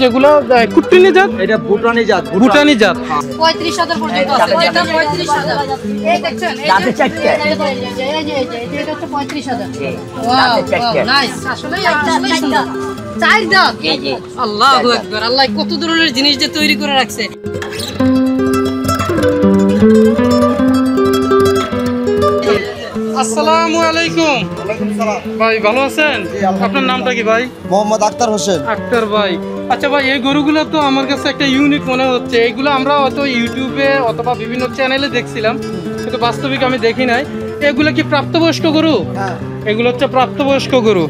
যেগুলো কুট্টিনি জাত, এটা ভুটানি জাত। 35,000 পর্যন্ত আছে, যেটা 35,000 এই দেখছেন, দাঁতে চারটে, এই যে এটা হচ্ছে 35,000। ওয়াও নাইস, আসলেই সুন্দর। চার দাঁত, আল্লাহু আকবার, আল্লাহ কত ধরনের জিনিস যে তৈরি করে রাখছে। আসসালামু আলাইকুম। ভাই ভালো আছেন? আপনার নামটা কি ভাই? মোহাম্মদ আক্তার হোসেন। আক্তার ভাই, আচ্ছা ভাই, এই গরুগুলো তো আমার কাছে একটা ইউনিক মনে হচ্ছে। এইগুলো আমরা হয়তো ইউটিউবে অথবা বিভিন্ন চ্যানেলে দেখছিলাম, কিন্তু বাস্তবিক আমি দেখি নাই। এগুলো কি প্রাপ্তবয়স্ক গরু? এগুলো হচ্ছে প্রাপ্তবয়স্ক গরু।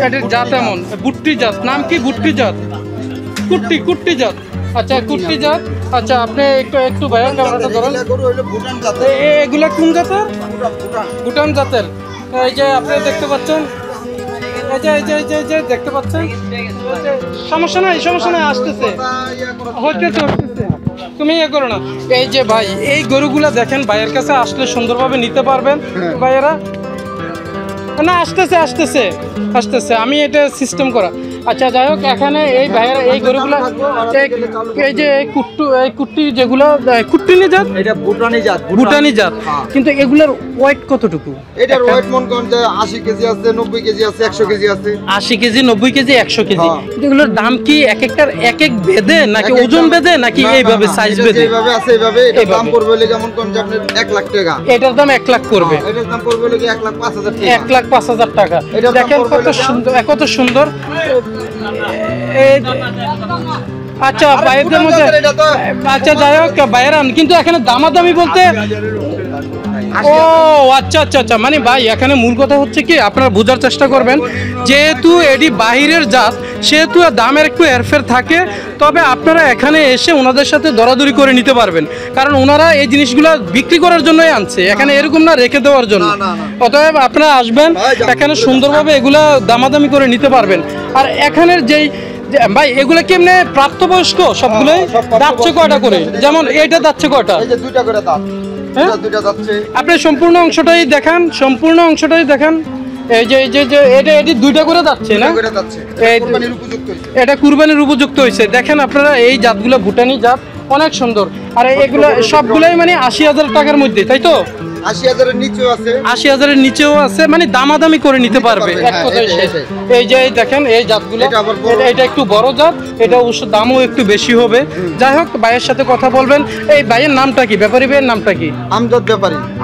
এটার জাত এমন বুট্টি জাত। নাম কি? বুট্টি জাত, কুট্টি জাত। আচ্ছা, কুট্টি জাত। আচ্ছা, আপনি একটু ভাইয়া ক্যামেরাটা ধরেন। এগুলা কোন জাতের? ভুটান জাতের। এই যে আপনি দেখতে পাচ্ছেন, এই যে দেখতে পাচ্ছেন। সমস্যা নাই, আসতেছে, হচ্ছে। তুমি ইয়ে করো না। এই যে ভাই, এই গরুগুলা দেখেন, ভাইয়ের কাছে আসলে সুন্দরভাবে নিতে পারবেন ভাইয়েরা। না, আসতেছে, আমি এটা সিস্টেম করা। আচ্ছা, যাই হোক, এখানে এই ভাইয়েরা এই গরুগুলা, এই যে কুট্টি যেগুলো কুট্টিনি জাত, এটা ভুটানি জাত। কিন্তু এগুলোর ওয়েট কতটুকু? এটার ওয়েট মন করেন যে 80 কেজি আছে, 90 কেজি আছে, 100 কেজি আছে। 80 কেজি, 90 কেজি, 100 কেজি। কিন্তু এগুলোর দাম কি এক একটার এক বেদে, নাকি ওজন বেদে, নাকি এইভাবে সাইজ বেদে? এইভাবে আছে, এইভাবে। এটার দাম পড়বে হলে যেমন কোন যে আপনার 1 লাখ টাকা। এটার দাম 1 লাখ পড়বে। এটার দাম পড়বে হলে 1,05,000 টাকা। 1,05,000 টাকা। দেখেন কত সুন্দর। আচ্ছা, বাইরের মধ্যে, আচ্ছা যাই হোক, বাইরে কিন্তু এখানে দামাদামি বলতে, ও আচ্ছা, মানে ভাই এখানে মূল কথা হচ্ছে কি, আপনারা বোঝার চেষ্টা করবেন, যেহেতু এটি বাহিরের জাত, সেহেতু দামের একটু এরফের থাকে। তবে আপনারা এখানে এসে ওনাদের সাথে দরাদরি করে নিতে পারবেন, কারণ ওনারা এই জিনিসগুলো বিক্রি করার জন্যই আনছে, এখানে এরকম না রেখে দেওয়ার জন্য। অতএব আপনারা আসবেন, এখানে সুন্দরভাবে এগুলা দামাদামি করে নিতে পারবেন। আর এখানের যেই ভাই, এগুলো কি এমনি প্রাপ্তবয়স্ক সবগুলোই? দাঁতছে কয়টা করে? যেমন এইটা দাঁতছে কয়টা? এই যে দুইটা করে দাঁত, দুইটা যাচ্ছে। আপনি সম্পূর্ণ অংশটাই দেখান, এই যে এটি দুইটা করে যাচ্ছে না? এটা কুরবানির উপযুক্ত হয়েছে। দেখেন আপনারা, এই জাতগুলো ভুটানি জাত, অনেক সুন্দর। আর এগুলো সবগুলাই মানে 80,000 টাকার মধ্যে, তাই তো? 80,000-এর নিচেও আছে, 80,000-এর নিচেও আছে, মানে দামাদামি করে নিতে পারবে। এক কথায় এই যে দেখেন, এই জাতগুলো, এটা একটু বড় জাত, এটা অবশ্য দামও একটু বেশি হবে। যাই হোক, ভাইয়ের সাথে কথা বলবেন। এই ভাইয়ের নামটা কি? ব্যাপারী ভাইয়ের নামটা কি?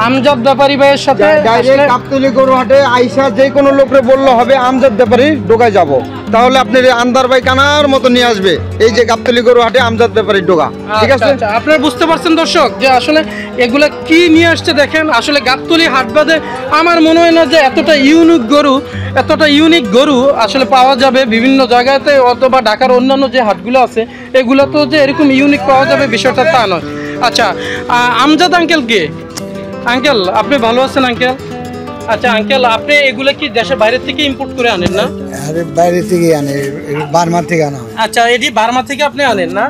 আমজাদ ব্যাপারী ভাইয়ের সাথে ডাইরেক্ট গাবতলী গরুহাটে আইসা যে কোনো লোকরে বললে হবে আমজাদ ব্যাপারী ডোগায় যাব, তাহলে আপনি আন্দার ভাই কানার মতো নিয়ে আসবে। এই যে গাবতলী গরুহাটে আমজাদ ব্যাপারী ডোগা, ঠিক আছে? আপনারা বুঝতে পারছেন দর্শক, যে আসলে এগুলা কি নিয়ে আসছে। দেখেন, আসলে গাবতলী হাট বাদে আমার মনে হয় না যে এতটা ইউনিক গরু আসলে পাওয়া যাবে বিভিন্ন জায়গাতে, অথবা ঢাকার অন্যান্য যে হাটগুলো আছে এগুলো তো যে এরকম ইউনিক পাওয়া যাবে বিষয়টা তা নয়। আচ্ছা, আমজাদ আঙ্কেল কে? আঙ্কেল, আপনি ভালো আছেন আঙ্কেল? আচ্ছা আঙ্কেল, আপনি এগুলো কি দেশের বাইরে থেকে ইম্পোর্ট করে আনেন না? আরে বাইরে থেকে আনে, বার্মা থেকে আনা। আচ্ছা, এটি বার্মা থেকে আপনি আনেন না?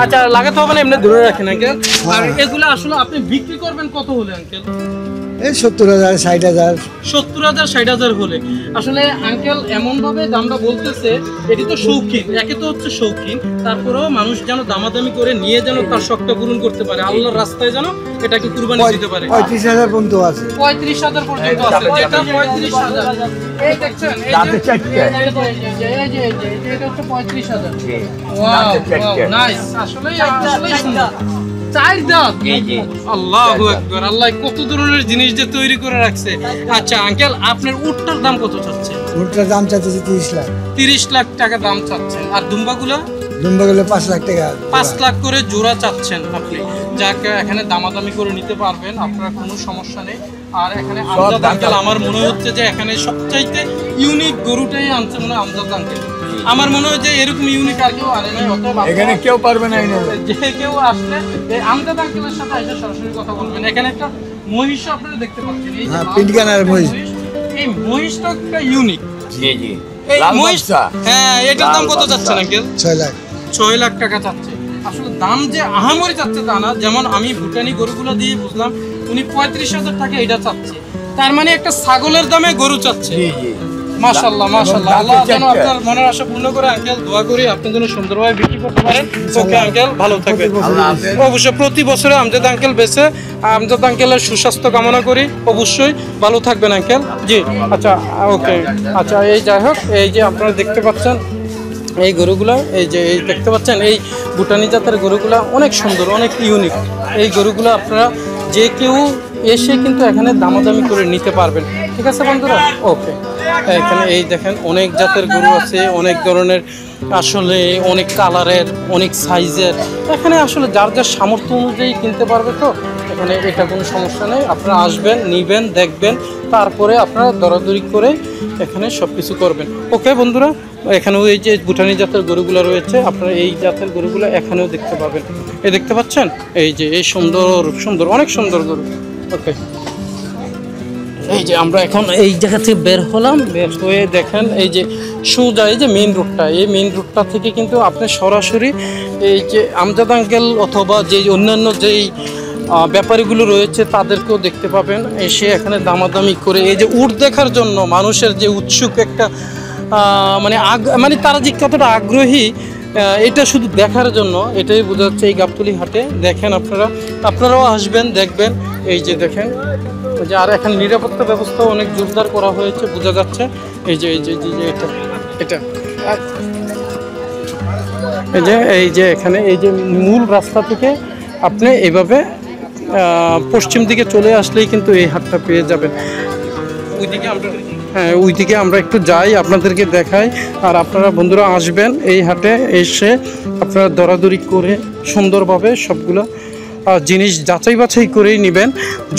আচ্ছা, লাগাতে হবে না, এমনি ধরে রাখেন আঙ্কেল। আর এগুলো আসলে আপনি বিক্রি করবেন কত হলে আঙ্কেল? এই 70,000, 60,000। 70,000, 60,000 হলে। আসলে আঙ্কেল এমন ভাবে দামটা বলতেছে, এটি তো শৌখিন, একে তো হচ্ছে শৌখিন, তারপরেও মানুষ যেন দামাদামি করে নিয়ে যেন তার শখটা পূরণ করতে পারে, আল্লাহর রাস্তায় যেন এটাকে কুরবানি দিতে পারে। 35,000 পর্যন্ত আছে। 35,000 পর্যন্ত আছে। যেটা 35,000, এই দেখছেন, দাঁতে চারটে, এই যে এটা হচ্ছে 35,000। ওয়াও নাইস, আসলেই সুন্দর। চার দাঁত, আল্লাহু আকবার, আল্লাহ কত ধরনের জিনিস যে তৈরি করে রাখছে। আচ্ছা আঙ্কেল, আপনার উটটার দাম কত চাচ্ছেন? উটটার দাম চাচ্ছে 30 লাখ। 30 লাখ টাকা দাম চাচ্ছেন। আর দুম্বাগুলো? 5 লাখ টাকা। 5 লাখ করে জোড়া চাচ্ছেন আপনি। যাকে এখানে দামাদামি করে নিতে পারবেন, আপনার কোনো সমস্যা নেই। আর এখানে আমজাদ আঙ্কেল, আমার মনে হচ্ছে যে এখানে সবচাইতে ইউনিক গরুটাই আনছে মনে হয় আমজাদ আঙ্কেল। আমার মনে হয় যে এরকম ইউনিক আর কেউ আনে নাই। অতএব এখানে কেউ পারবে না, যে কেউ আসলে এই আমজাদ আঙ্কেলের সাথে এসে সরাসরি কথা বলবেন। এখানে একটা মহিষ আপনারা দেখতে পাচ্ছেন, এই যে পিন্ডিকানার মহিষ। এই মহিষটা একটা ইউনিক। জি জি, এই মহিষটা, হ্যাঁ, এটার দাম কত চাচ্ছেন আঙ্কেল? 6 লাখ। 6 লাখ টাকা চাচ্ছে। আসলে দাম যে আহামরি চাচ্ছে তা না। যেমন আমি ভুটানি গরুগুলো দিয়ে বুঝলাম, উনি 35,000 টাকা এটা চাচ্ছে, তার মানে একটা ছাগলের দামে গরু চাচ্ছে। মাশাআল্লাহ মাশাআল্লাহ, আল্লাহ যেন আপনার মনের আশা পূর্ণ করে আঙ্কেল, দোয়া করি আপনি যেন সুন্দরভাবে বিক্রি করতে পারেন। ওকে আঙ্কেল, ভালো থাকবেন। অবশ্যই প্রতি বছরে আমজাদ আঙ্কেল বেঁচে, আমজাদ আঙ্কেলের সুস্বাস্থ্য কামনা করি, অবশ্যই ভালো থাকবেন আঙ্কেল। জি আচ্ছা, ওকে আচ্ছা, এই যাই হোক, এই যে আপনারা দেখতে পাচ্ছেন এই গরুগুলো, এই যে এই দেখতে পাচ্ছেন এই ভুটানি জাতের গরুগুলো অনেক সুন্দর, অনেক ইউনিক। এই গরুগুলো আপনারা যে কেউ এসে কিন্তু এখানে দামাদামি করে নিতে পারবেন। ঠিক আছে বন্ধুরা, ওকে। এখানে এই দেখেন অনেক জাতের গরু আছে, অনেক ধরনের, আসলে অনেক কালারের, অনেক সাইজের। এখানে আসলে যার যার সামর্থ্য অনুযায়ী কিনতে পারবে, তো এখানে এটা কোনো সমস্যা নেই। আপনারা আসবেন, নিবেন, দেখবেন, তারপরে আপনারা দরাদরি করে এখানে সব কিছু করবেন। ওকে বন্ধুরা, এখানেও এই যে ভুটানি জাতের গরুগুলো রয়েছে, আপনারা এই জাতের গরুগুলো এখানেও দেখতে পাবেন। এই দেখতে পাচ্ছেন, এই যে এই সুন্দর সুন্দর, অনেক সুন্দর গরু। ওকে, এই যে আমরা এখন এই জায়গা থেকে বের হলাম, বের হয়ে দেখেন এই যে সোজা এই যে মেইন রোডটা, এই মেইন রোডটা থেকে কিন্তু আপনি সরাসরি এই যে আমজাদ আঙ্কেল অথবা যে অন্যান্য যেই ব্যাপারীগুলো রয়েছে তাদেরকেও দেখতে পাবেন। এসে এখানে দামাদামি করে এই যে উট দেখার জন্য মানুষের যে উৎসুক একটা মানে তারা যে কতটা আগ্রহী, এটা শুধু দেখার জন্য, এটাই বোঝা যাচ্ছে এই গাবতলী হাটে। দেখেন আপনারাও আসবেন, দেখবেন। এই যে দেখেন, যে আর এখানে নিরাপত্তা ব্যবস্থা অনেক জোরদার করা হয়েছে, বোঝা যাচ্ছে। এই যে এটা এই যে এখানে এই যে মূল রাস্তা থেকে আপনি এইভাবে পশ্চিম দিকে চলে আসলেই কিন্তু এই হাটটা পেয়ে যাবেন। ওইদিকে আমরা একটু যাই, আপনাদেরকে দেখাই। আর আপনারা বন্ধুরা আসবেন এই হাটে, এসে আপনারা দরাদরি করে সুন্দরভাবে সবগুলো জিনিস যাচাই বাছাই করেই নেবেন।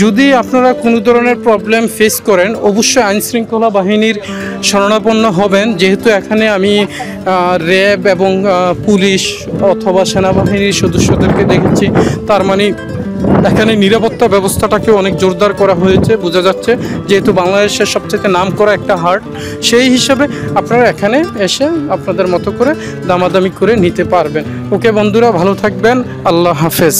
যদি আপনারা কোনো ধরনের প্রবলেম ফেস করেন, অবশ্যই আইনশৃঙ্খলা বাহিনীর শরণাপন্ন হবেন। যেহেতু এখানে আমি র্যাব এবং পুলিশ অথবা সেনাবাহিনীর সদস্যদেরকে দেখেছি, তার মানে এখানে নিরাপত্তা ব্যবস্থাটাকে অনেক জোরদার করা হয়েছে, বোঝা যাচ্ছে। যেহেতু বাংলাদেশের সবচেয়ে নামকরা একটা হাট, সেই হিসাবে আপনারা এখানে এসে আপনাদের মতো করে দামাদামি করে নিতে পারবেন। ওকে বন্ধুরা, ভালো থাকবেন, আল্লাহ হাফেজ।